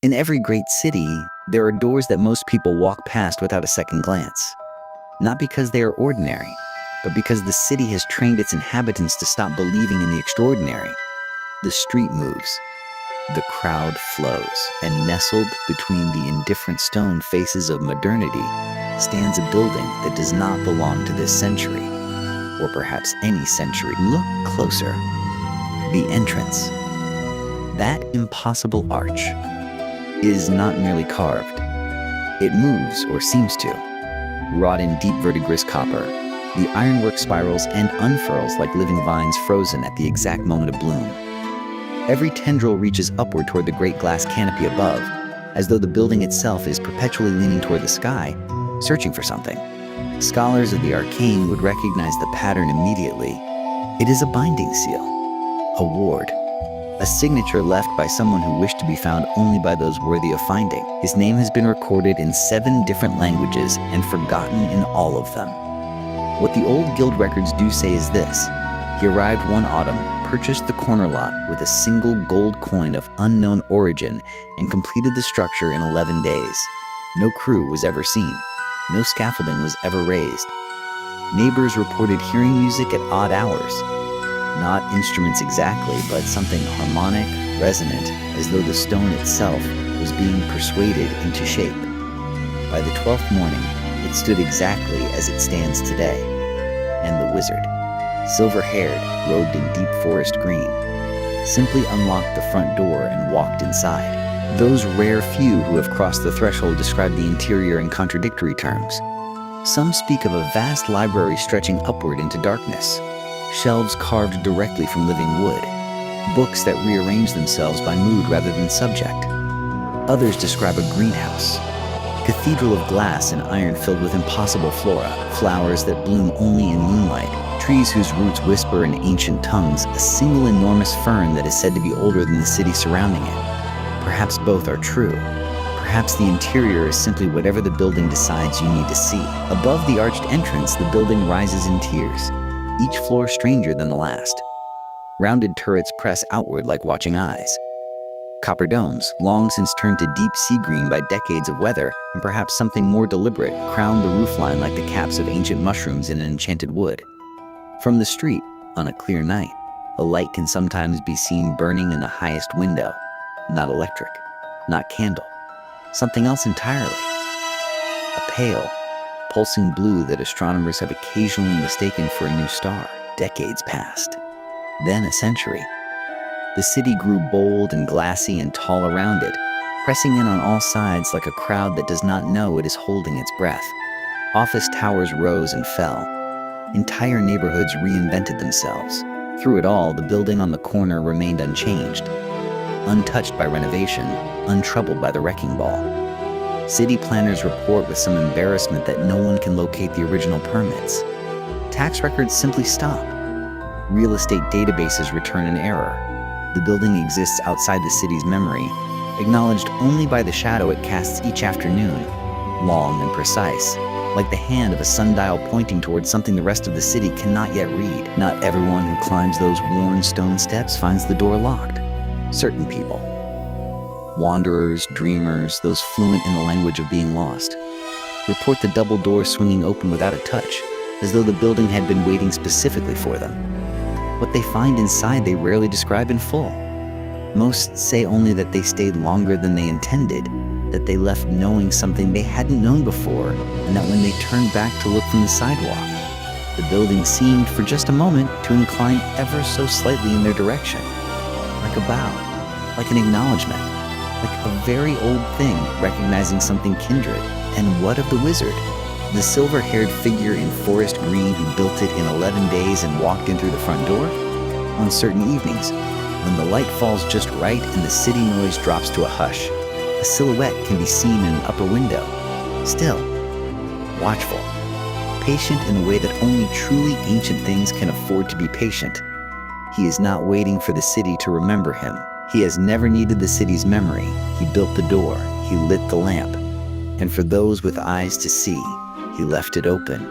In every great city, there are doors that most people walk past without a second glance. Not because they are ordinary, but because the city has trained its inhabitants to stop believing in the extraordinary. The street moves, the crowd flows, and nestled between the indifferent stone faces of modernity stands a building that does not belong to this century, or perhaps any century. Look closer. The entrance. That impossible arch is not merely carved. It moves, or seems to, wrought in deep verdigris copper. The ironwork spirals and unfurls like living vines frozen at the exact moment of bloom. Every tendril reaches upward toward the great glass canopy above, as though the building itself is perpetually leaning toward the sky, searching for something. Scholars of the arcane would recognize the pattern immediately. It is a binding seal, a ward, a signature left by someone who wished to be found only by those worthy of finding. His name has been recorded in 7 different languages and forgotten in all of them. What the old guild records do say is this: he arrived one autumn, purchased the corner lot with a single gold coin of unknown origin, and completed the structure in 11 days. No crew was ever seen. No scaffolding was ever raised. Neighbors reported hearing music at odd hours. Not instruments exactly, but something harmonic, resonant, as though the stone itself was being persuaded into shape. By the 12th morning, it stood exactly as it stands today. And the wizard, silver-haired, robed in deep forest green, simply unlocked the front door and walked inside. Those rare few who have crossed the threshold describe the interior in contradictory terms. Some speak of a vast library stretching upward into darkness, shelves carved directly from living wood, books that rearrange themselves by mood rather than subject. Others describe a greenhouse, cathedral of glass and iron filled with impossible flora, flowers that bloom only in moonlight, trees whose roots whisper in ancient tongues, a single enormous fern that is said to be older than the city surrounding it. Perhaps both are true. Perhaps the interior is simply whatever the building decides you need to see. Above the arched entrance, the building rises in tiers, each floor stranger than the last. Rounded turrets press outward like watching eyes. Copper domes, long since turned to deep sea green by decades of weather, and perhaps something more deliberate, crown the roofline like the caps of ancient mushrooms in an enchanted wood. From the street, on a clear night, a light can sometimes be seen burning in the highest window. Not electric, not candle, something else entirely. A pale, pulsing blue that astronomers have occasionally mistaken for a new star. Decades passed, then a century. The city grew bold and glassy and tall around it, pressing in on all sides like a crowd that does not know it is holding its breath. Office towers rose and fell. Entire neighborhoods reinvented themselves. Through it all, the building on the corner remained unchanged, untouched by renovation, untroubled by the wrecking ball. City planners report with some embarrassment that no one can locate the original permits. Tax records simply stop. Real estate databases return an error. The building exists outside the city's memory, acknowledged only by the shadow it casts each afternoon, long and precise, like the hand of a sundial pointing towards something the rest of the city cannot yet read. Not everyone who climbs those worn stone steps finds the door locked. Certain people, wanderers, dreamers, those fluent in the language of being lost, report the double door swinging open without a touch, as though the building had been waiting specifically for them. What they find inside they rarely describe in full. Most say only that they stayed longer than they intended, that they left knowing something they hadn't known before, and that when they turned back to look from the sidewalk, the building seemed for just a moment to incline ever so slightly in their direction. Like a bow, like an acknowledgement, like a very old thing recognizing something kindred. And what of the wizard? The silver-haired figure in forest green who built it in 11 days and walked in through the front door? On certain evenings, when the light falls just right and the city noise drops to a hush, a silhouette can be seen in an upper window, still, watchful, patient in a way that only truly ancient things can afford to be patient. He is not waiting for the city to remember him. He has never needed the city's memory. He built the door, he lit the lamp, and for those with eyes to see, he left it open.